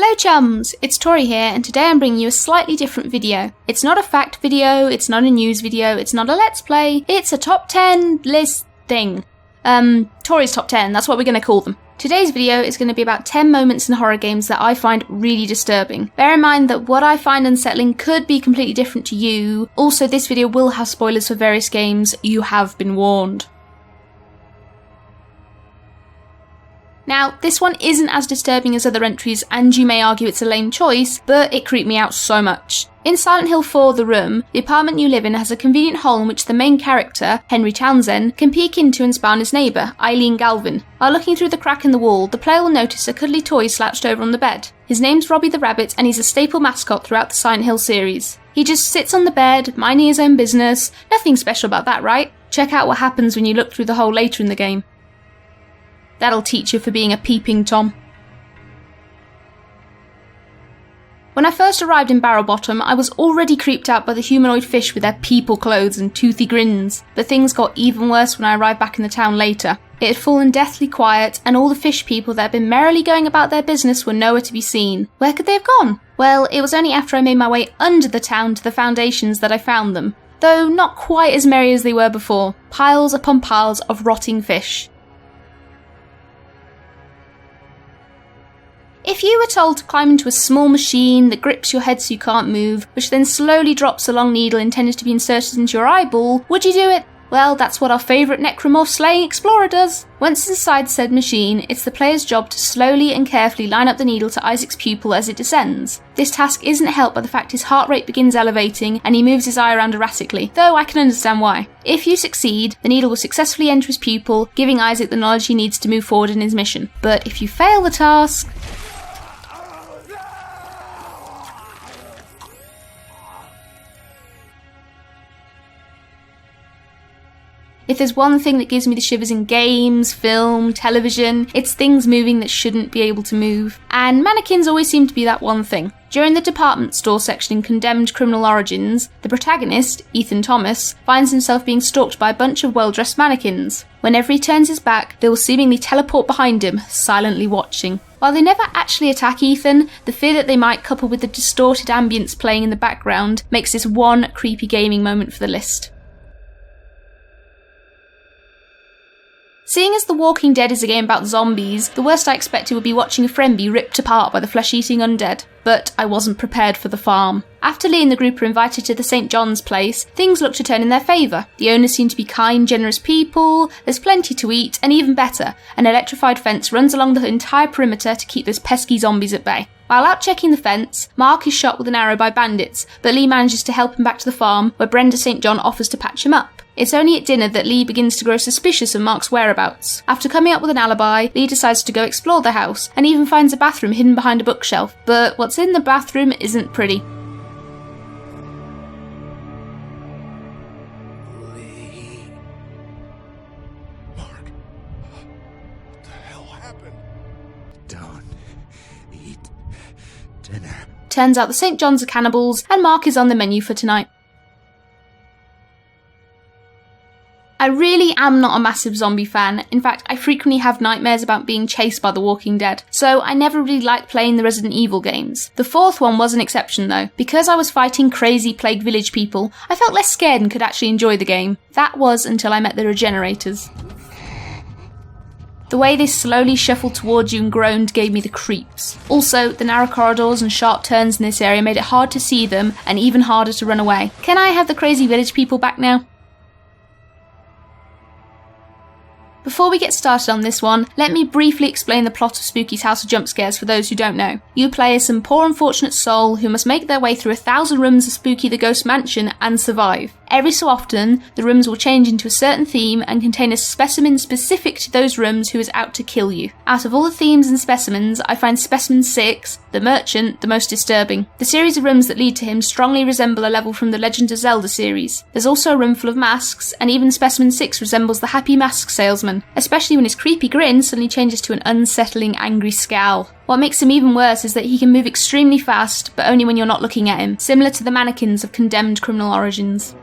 Hello chums, it's Tori here, and today I'm bringing you a slightly different video. It's not a fact video, it's not a news video, it's not a let's play, it's a top 10 list thing. Tori's top 10, that's what we're going to call them. Today's video is going to be about 10 moments in horror games that I find really disturbing. Bear in mind that what I find unsettling could be completely different to you. Also, this video will have spoilers for various games, you have been warned. Now, this one isn't as disturbing as other entries, and you may argue it's a lame choice, but it creeped me out so much. In Silent Hill 4 The Room, the apartment you live in has a convenient hole in which the main character, Henry Townsend, can peek into and spy on his neighbour, Eileen Galvin. While looking through the crack in the wall, the player will notice a cuddly toy slouched over on the bed. His name's Robbie the Rabbit, and he's a staple mascot throughout the Silent Hill series. He just sits on the bed, minding his own business. Nothing special about that, right? Check out what happens when you look through the hole later in the game. That'll teach you for being a peeping Tom. When I first arrived in Barrel Bottom, I was already creeped out by the humanoid fish with their people clothes and toothy grins, but things got even worse when I arrived back in the town later. It had fallen deathly quiet, and all the fish people that had been merrily going about their business were nowhere to be seen. Where could they have gone? Well, it was only after I made my way under the town to the foundations that I found them, though not quite as merry as they were before. Piles upon piles of rotting fish. If you were told to climb into a small machine that grips your head so you can't move, which then slowly drops a long needle intended to be inserted into your eyeball, would you do it? Well, that's what our favourite necromorph slaying explorer does. Once inside said machine, it's the player's job to slowly and carefully line up the needle to Isaac's pupil as it descends. This task isn't helped by the fact his heart rate begins elevating and he moves his eye around erratically, though I can understand why. If you succeed, the needle will successfully enter his pupil, giving Isaac the knowledge he needs to move forward in his mission. But if you fail the task... If there's one thing that gives me the shivers in games, film, television, it's things moving that shouldn't be able to move. And mannequins always seem to be that one thing. During the department store section in Condemned Criminal Origins, the protagonist, Ethan Thomas, finds himself being stalked by a bunch of well-dressed mannequins. Whenever he turns his back, they will seemingly teleport behind him, silently watching. While they never actually attack Ethan, the fear that they might, coupled with the distorted ambience playing in the background, makes this one creepy gaming moment for the list. Seeing as The Walking Dead is a game about zombies, the worst I expected would be watching a friend be ripped apart by the flesh-eating undead. But I wasn't prepared for the farm. After Lee and the group are invited to the St. John's place, things look to turn in their favour. The owners seem to be kind, generous people, there's plenty to eat, and even better, an electrified fence runs along the entire perimeter to keep those pesky zombies at bay. While out checking the fence, Mark is shot with an arrow by bandits, but Lee manages to help him back to the farm, where Brenda St. John offers to patch him up. It's only at dinner that Lee begins to grow suspicious of Mark's whereabouts. After coming up with an alibi, Lee decides to go explore the house, and even finds a bathroom hidden behind a bookshelf, but what's in the bathroom isn't pretty. Lee. Mark. What the hell happened? Don't eat dinner. Turns out the St. John's are cannibals, and Mark is on the menu for tonight. I really am not a massive zombie fan. In fact, I frequently have nightmares about being chased by The Walking Dead, so I never really liked playing the Resident Evil games. The fourth one was an exception though. Because I was fighting crazy plague village people, I felt less scared and could actually enjoy the game. That was until I met the Regenerators. The way they slowly shuffled towards you and groaned gave me the creeps. Also, the narrow corridors and sharp turns in this area made it hard to see them and even harder to run away. Can I have the crazy village people back now? Before we get started on this one, let me briefly explain the plot of Spooky's House of Jump Scares for those who don't know. You play as some poor unfortunate soul who must make their way through 1,000 rooms of Spooky the Ghost Mansion and survive. Every so often, the rooms will change into a certain theme and contain a specimen specific to those rooms who is out to kill you. Out of all the themes and specimens, I find Specimen 6, the Merchant, the most disturbing. The series of rooms that lead to him strongly resemble a level from the Legend of Zelda series. There's also a room full of masks, and even Specimen 6 resembles the happy mask salesman, especially when his creepy grin suddenly changes to an unsettling angry scowl. What makes him even worse is that he can move extremely fast, but only when you're not looking at him, similar to the mannequins of Condemned Criminal Origins.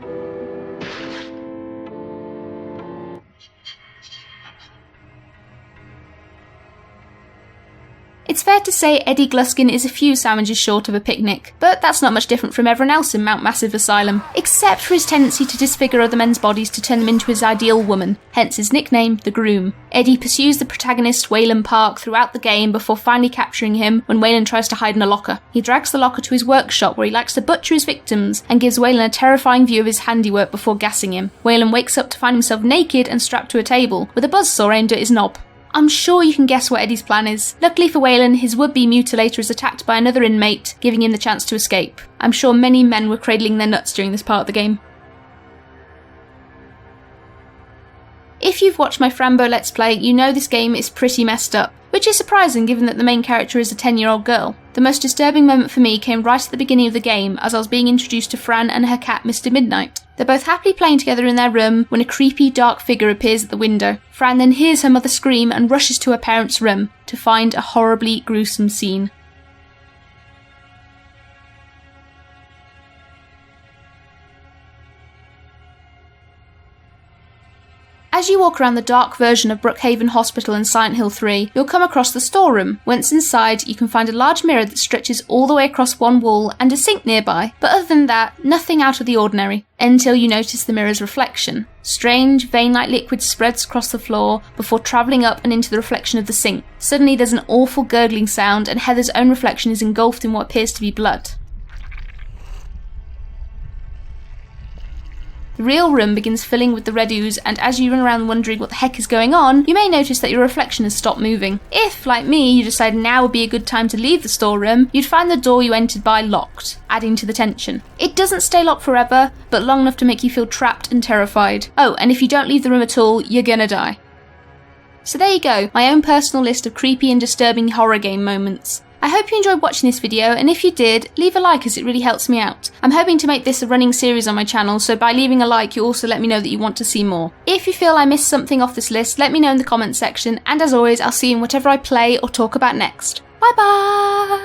It's fair to say Eddie Gluskin is a few sandwiches short of a picnic, but that's not much different from everyone else in Mount Massive Asylum, except for his tendency to disfigure other men's bodies to turn them into his ideal woman, hence his nickname, the Groom. Eddie pursues the protagonist Waylon Park throughout the game before finally capturing him when Waylon tries to hide in a locker. He drags the locker to his workshop where he likes to butcher his victims and gives Waylon a terrifying view of his handiwork before gassing him. Waylon wakes up to find himself naked and strapped to a table, with a buzzsaw aimed at his knob. I'm sure you can guess what Eddie's plan is. Luckily for Waylon, his would-be mutilator is attacked by another inmate, giving him the chance to escape. I'm sure many men were cradling their nuts during this part of the game. If you've watched my Fran Bow Let's Play, you know this game is pretty messed up, which is surprising given that the main character is a 10-year-old girl. The most disturbing moment for me came right at the beginning of the game as I was being introduced to Fran and her cat Mr. Midnight. They're both happily playing together in their room when a creepy dark figure appears at the window. Fran then hears her mother scream and rushes to her parents' room to find a horribly gruesome scene. As you walk around the dark version of Brookhaven Hospital in Silent Hill 3, you'll come across the storeroom. Once inside, you can find a large mirror that stretches all the way across one wall and a sink nearby, but other than that, nothing out of the ordinary, until you notice the mirror's reflection. Strange, vein-like liquid spreads across the floor before travelling up and into the reflection of the sink. Suddenly there's an awful gurgling sound and Heather's own reflection is engulfed in what appears to be blood. The real room begins filling with the red ooze, and as you run around wondering what the heck is going on, you may notice that your reflection has stopped moving. If, like me, you decide now would be a good time to leave the storeroom, you'd find the door you entered by locked, adding to the tension. It doesn't stay locked forever, but long enough to make you feel trapped and terrified. Oh, and if you don't leave the room at all, you're gonna die. So there you go, my own personal list of creepy and disturbing horror game moments. I hope you enjoyed watching this video, and if you did, leave a like as it really helps me out. I'm hoping to make this a running series on my channel, so by leaving a like you also let me know that you want to see more. If you feel I missed something off this list, let me know in the comments section, and as always I'll see you in whatever I play or talk about next. Bye bye!